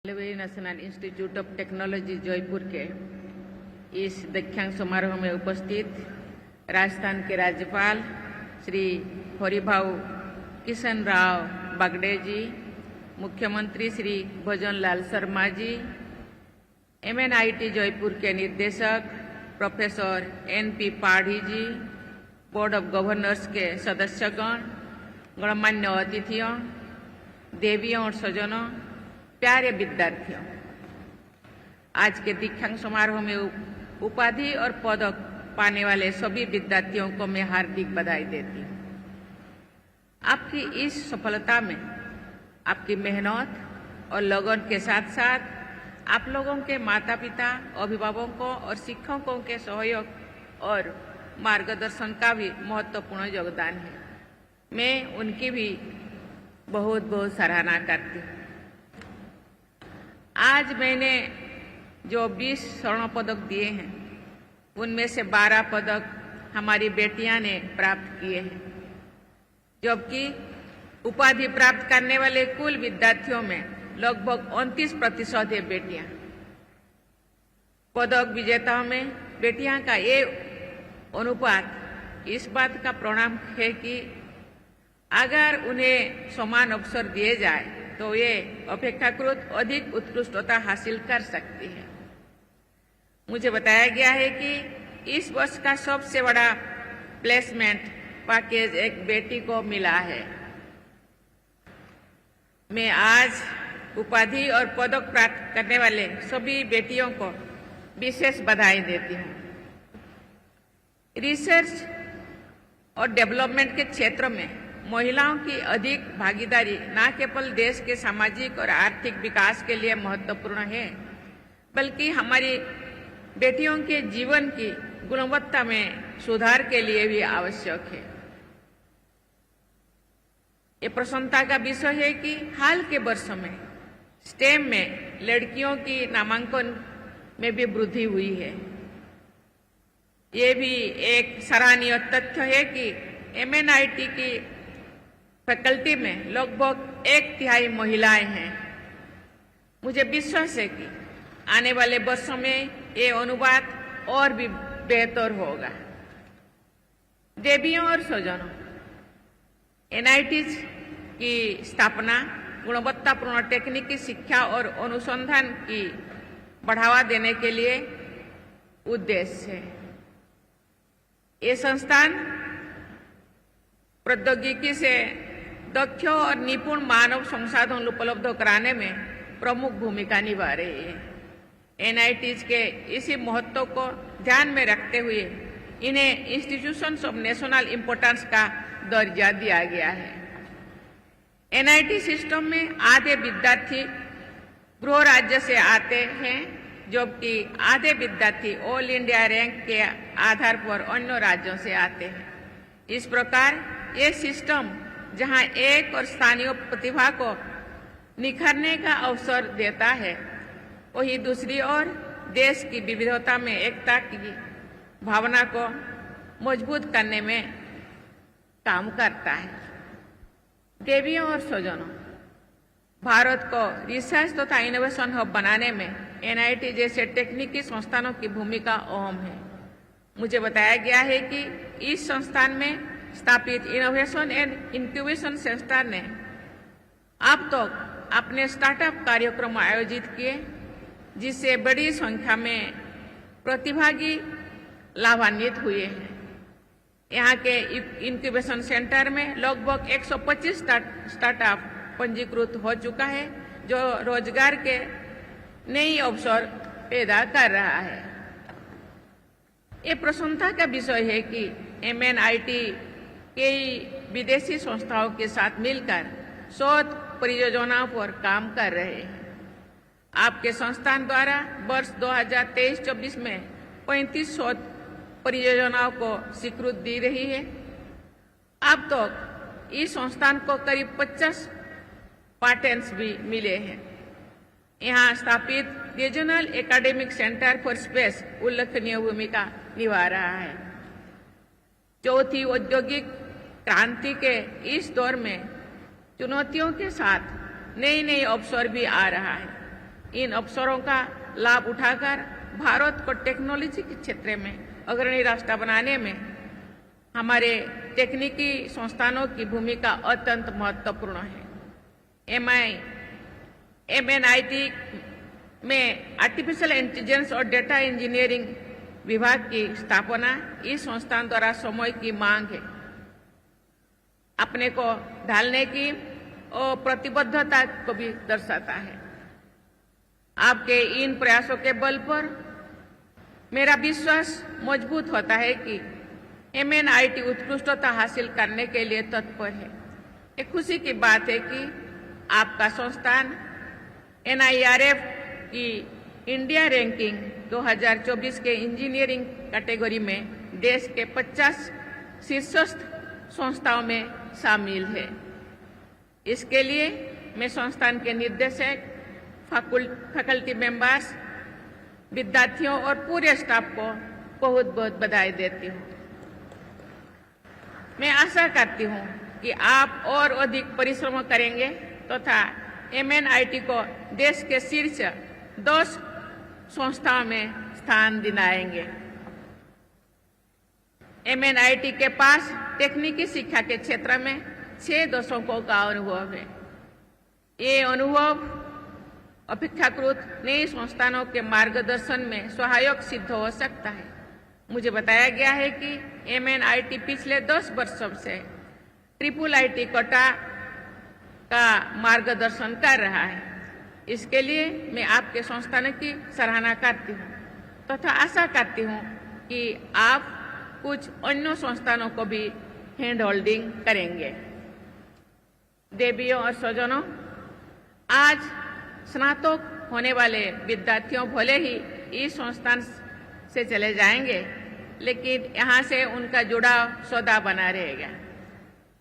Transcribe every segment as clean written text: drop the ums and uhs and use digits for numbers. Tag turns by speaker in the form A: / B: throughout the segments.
A: National institute of technology Jaipur के इस दीक्षांत समारोह में उपस्थित राजस्थान के राज्यपाल श्री हरिभाऊ किशन राव बागड़े जी, मुख्यमंत्री श्री भजन लाल शर्मा जी, MNIT जयपुर के निदेशक professor NP Padhi ji, board of governors के सदस्यगण, गणमान्य अतिथियों, देवियों और सज्जनों, प्यारे विद्यार्थियों, आज के दीक्षांत समारोह में उपाधि और पदक पाने वाले सभी विद्यार्थियों को मैं हार्दिक बधाई देती हूँ। आपकी इस सफलता में आपकी मेहनत और लगन के साथ साथ आप लोगों के माता पिता, अभिभावकों और शिक्षकों के सहयोग और मार्गदर्शन का भी महत्वपूर्ण योगदान है। मैं उनकी भी बहुत बहुत सराहना करती हूँ। आज मैंने जो 20 स्वर्ण पदक दिए हैं, उनमें से 12 पदक हमारी बेटियां ने प्राप्त किए हैं, जबकि उपाधि प्राप्त करने वाले कुल विद्यार्थियों में लगभग 29% है बेटियां। पदक विजेताओं में बेटियां का ये अनुपात इस बात का प्रमाण है कि अगर उन्हें समान अवसर दिए जाए तो ये अपेक्षाकृत अधिक उत्कृष्टता हासिल कर सकती है। मुझे बताया गया है कि इस वर्ष का सबसे बड़ा प्लेसमेंट पैकेज एक बेटी को मिला है। मैं आज उपाधि और पदक प्राप्त करने वाले सभी बेटियों को विशेष बधाई देती हूँ। रिसर्च और डेवलपमेंट के क्षेत्र में महिलाओं की अधिक भागीदारी न केवल देश के सामाजिक और आर्थिक विकास के लिए महत्वपूर्ण है, बल्कि हमारी बेटियों के जीवन की गुणवत्ता में सुधार के लिए भी आवश्यक है। ये प्रसन्नता का विषय है कि हाल के वर्षों में स्टेम में लड़कियों की नामांकन में भी वृद्धि हुई है। ये भी एक सराहनीय तथ्य है कि MNIT की फैकल्टी में लगभग 1/3 महिलाएं हैं। मुझे विश्वास है कि आने वाले वर्षों में ये अनुपात और भी बेहतर होगा। देवियों और स्वजनों, NIT की स्थापना गुणवत्तापूर्ण तकनीकी शिक्षा और अनुसंधान की बढ़ावा देने के लिए उद्देश्य है। ये संस्थान प्रौद्योगिकी से दक्ष और निपुण मानव संसाधन उपलब्ध कराने में प्रमुख भूमिका निभा रही है। NIT के इसी महत्व को ध्यान में रखते हुए इन्हें इंस्टीट्यूशंस ऑफ नेशनल इम्पोर्टेंस का दर्जा दिया गया है। NIT सिस्टम में आधे विद्यार्थी गृह राज्य से आते हैं, जबकि आधे विद्यार्थी ऑल इंडिया रैंक के आधार पर अन्य राज्यों से आते हैं। इस प्रकार ये सिस्टम जहां एक और स्थानीय प्रतिभा को निखरने का अवसर देता है, वहीं दूसरी ओर देश की विविधता में एकता की भावना को मजबूत करने में काम करता है। देवियों और स्वजनों, भारत को रिसर्च तथा इनोवेशन हब बनाने में NIT जैसे तकनीकी संस्थानों की भूमिका अहम है। मुझे बताया गया है कि इस संस्थान में स्थापित इनोवेशन एंड इंक्यूबेशन सेंटर ने अब तक अपने स्टार्टअप कार्यक्रम आयोजित किए, जिससे बड़ी संख्या में प्रतिभागी लाभान्वित हुए हैं। यहाँ के इंक्यूबेशन सेंटर में लगभग 125 स्टार्टअप पंजीकृत हो चुका है, जो रोजगार के नई अवसर पैदा कर रहा है। ये प्रसन्नता का विषय है कि MNIT कई विदेशी संस्थाओं के साथ मिलकर शोध परियोजनाओं पर काम कर रहे हैं। आपके संस्थान द्वारा वर्ष 2023-24 में 35 शोध परियोजनाओं को स्वीकृति दी रही है। अब तक इस संस्थान को करीब 50 पेटेंट्स भी मिले हैं। यहाँ स्थापित regional academic centre for space उल्लेखनीय भूमिका निभा रहा है। चौथी औद्योगिक क्रांति के इस दौर में चुनौतियों के साथ नए नए अवसर भी आ रहा है। इन अवसरों का लाभ उठाकर भारत को टेक्नोलॉजी के क्षेत्र में अग्रणी राष्ट्र बनाने में हमारे तकनीकी संस्थानों की भूमिका अत्यंत महत्वपूर्ण है। MNIT में आर्टिफिशियल इंटेलिजेंस और डेटा इंजीनियरिंग विभाग की स्थापना इस संस्थान द्वारा समय की मांग है, अपने को ढालने की और प्रतिबद्धता को भी दर्शाता है। आपके इन प्रयासों के बल पर मेरा विश्वास मजबूत होता है कि MNIT उत्कृष्टता हासिल करने के लिए तत्पर है। एक खुशी की बात है कि आपका संस्थान NIRF की इंडिया रैंकिंग 2024 के इंजीनियरिंग कैटेगरी में देश के 50 शीर्षस्थ संस्थाओं में शामिल है। इसके लिए मैं संस्थान के निदेशक, फैकल्टी मेंबर्स, विद्यार्थियों और पूरे स्टाफ को बहुत बहुत बधाई देती हूँ। मैं आशा करती हूँ कि आप और अधिक परिश्रम करेंगे तथा MNIT को देश के शीर्ष 10 संस्थाओं में स्थान दिलाएंगे। MNIT के पास तकनीकी शिक्षा के क्षेत्र में 6 दशकों का अनुभव है। ये अनुभव अपेक्षाकृत नए संस्थानों के मार्गदर्शन में सहायक सिद्ध हो सकता है। मुझे बताया गया है कि MNIT पिछले 10 वर्षों से IIIT कोटा का मार्गदर्शन कर रहा है। इसके लिए मैं आपके संस्थान की सराहना करती हूँ तथा आशा करती हूँ कि आप कुछ अन्य संस्थानों को भी हैंड होल्डिंग करेंगे। देवियों और स्वजनों, आज स्नातक होने वाले विद्यार्थियों भले ही इस संस्थान से चले जाएंगे, लेकिन यहाँ से उनका जुड़ाव सदा बना रहेगा।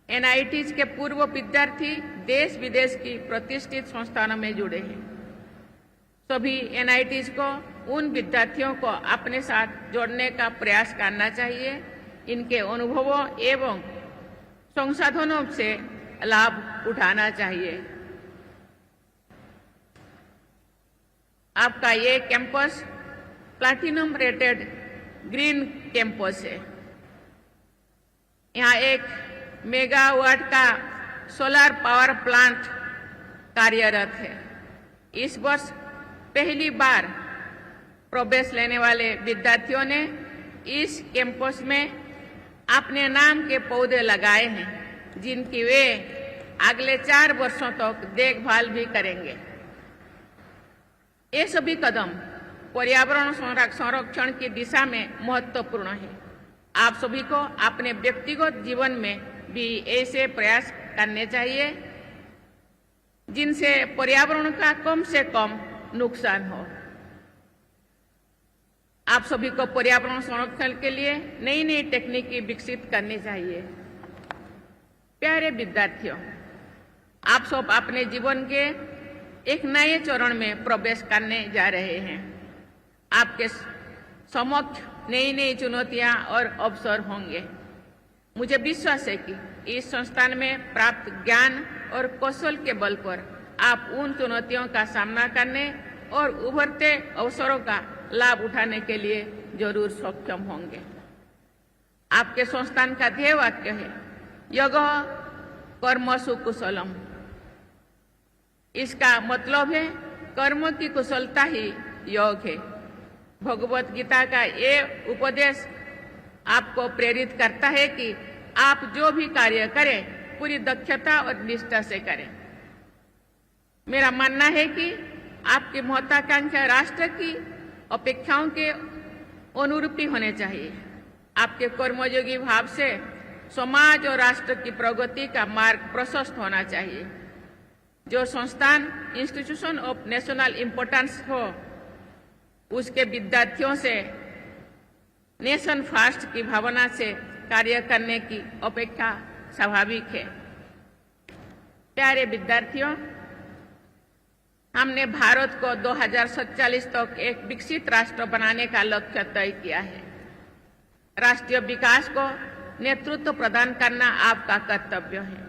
A: NITs के पूर्व विद्यार्थी देश विदेश की प्रतिष्ठित संस्थानों में जुड़े हैं। सभी NITs को उन विद्यार्थियों को अपने साथ जोड़ने का प्रयास करना चाहिए। इनके अनुभवों एवं संसाधनों से लाभ उठाना चाहिए। आपका ये campus platinum rated green campus है। यहाँ एक मेगावाट का सोलर पावर प्लांट कार्यरत है। इस वर्ष पहली बार प्रवेश लेने वाले विद्यार्थियों ने इस कैंपस में अपने नाम के पौधे लगाए हैं, जिनकी वे अगले 4 वर्षों तक देखभाल भी करेंगे। ये सभी कदम पर्यावरण संरक्षण की दिशा में महत्वपूर्ण है। आप सभी को अपने व्यक्तिगत जीवन में भी ऐसे प्रयास करने चाहिए जिनसे पर्यावरण का कम से कम नुकसान हो। आप सभी को पर्यावरण संरक्षण के लिए नई नई तकनीकी विकसित करनी चाहिए। प्यारे विद्यार्थियों, आप सब अपने जीवन के एक नए चरण में प्रवेश करने जा रहे हैं। आपके समक्ष नई नई चुनौतियां और अवसर होंगे। मुझे विश्वास है कि इस संस्थान में प्राप्त ज्ञान और कौशल के बल पर आप उन चुनौतियों का सामना करने और उभरते अवसरों का लाभ उठाने के लिए जरूर सक्षम होंगे। आपके संस्थान का ध्येय वाक्य है यगः कर्मसु कुशलम। इसका मतलब है कर्म की कुशलता ही योग है। भगवत गीता का ये उपदेश आपको प्रेरित करता है कि आप जो भी कार्य करें पूरी दक्षता और निष्ठा से करें। मेरा मानना है कि आपकी महत्वाकांक्षा राष्ट्र की अपेक्षाओं के अनुरूपी होने चाहिए। आपके कर्मयोगी भाव से समाज और राष्ट्र की प्रगति का मार्ग प्रशस्त होना चाहिए। जो संस्थान इंस्टीट्यूशन ऑफ नेशनल इम्पोर्टेंस हो, उसके विद्यार्थियों से नेशन फर्स्ट की भावना से कार्य करने की अपेक्षा स्वाभाविक है। प्यारे विद्यार्थियों, हमने भारत को 2047 तक एक विकसित राष्ट्र बनाने का लक्ष्य तय किया है। राष्ट्रीय विकास को नेतृत्व प्रदान करना आपका कर्तव्य है।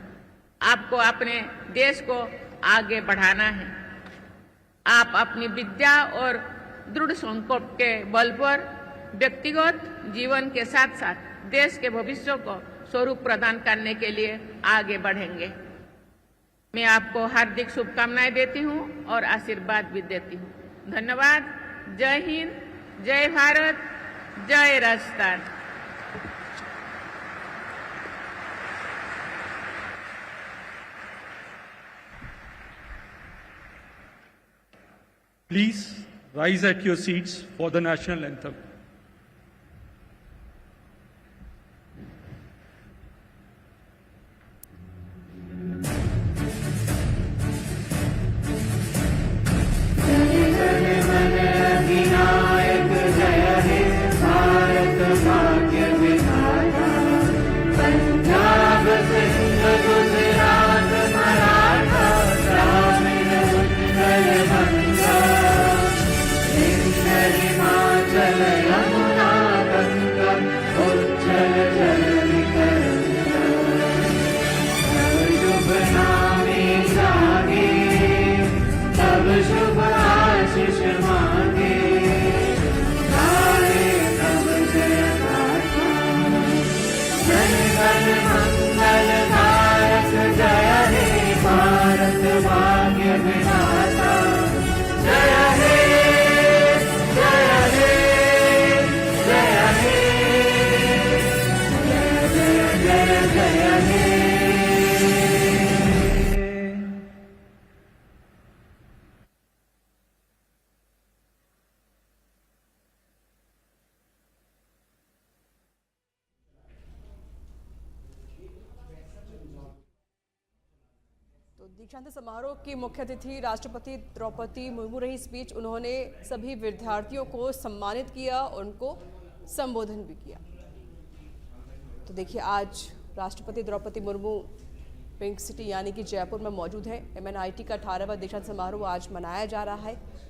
A: आपको अपने देश को आगे बढ़ाना है। आप अपनी विद्या और दृढ़ संकल्प के बल पर व्यक्तिगत जीवन के साथ साथ देश के भविष्य को स्वरूप प्रदान करने के लिए आगे बढ़ेंगे। मैं आपको हार्दिक शुभकामनाएं देती हूं और आशीर्वाद भी देती हूं। धन्यवाद। जय हिंद, जय भारत, जय Rajasthan.
B: Please rise at your seats for the national anthem.
C: तो दीक्षांत समारोह की मुख्य अतिथि राष्ट्रपति द्रौपदी मुर्मू रही। स्पीच उन्होंने सभी विद्यार्थियों को सम्मानित किया, उनको संबोधन भी किया। तो देखिए, आज राष्ट्रपति द्रौपदी मुर्मू पिंक सिटी यानी कि जयपुर में मौजूद है। MNIT का 18वां दीक्षांत समारोह आज मनाया जा रहा है।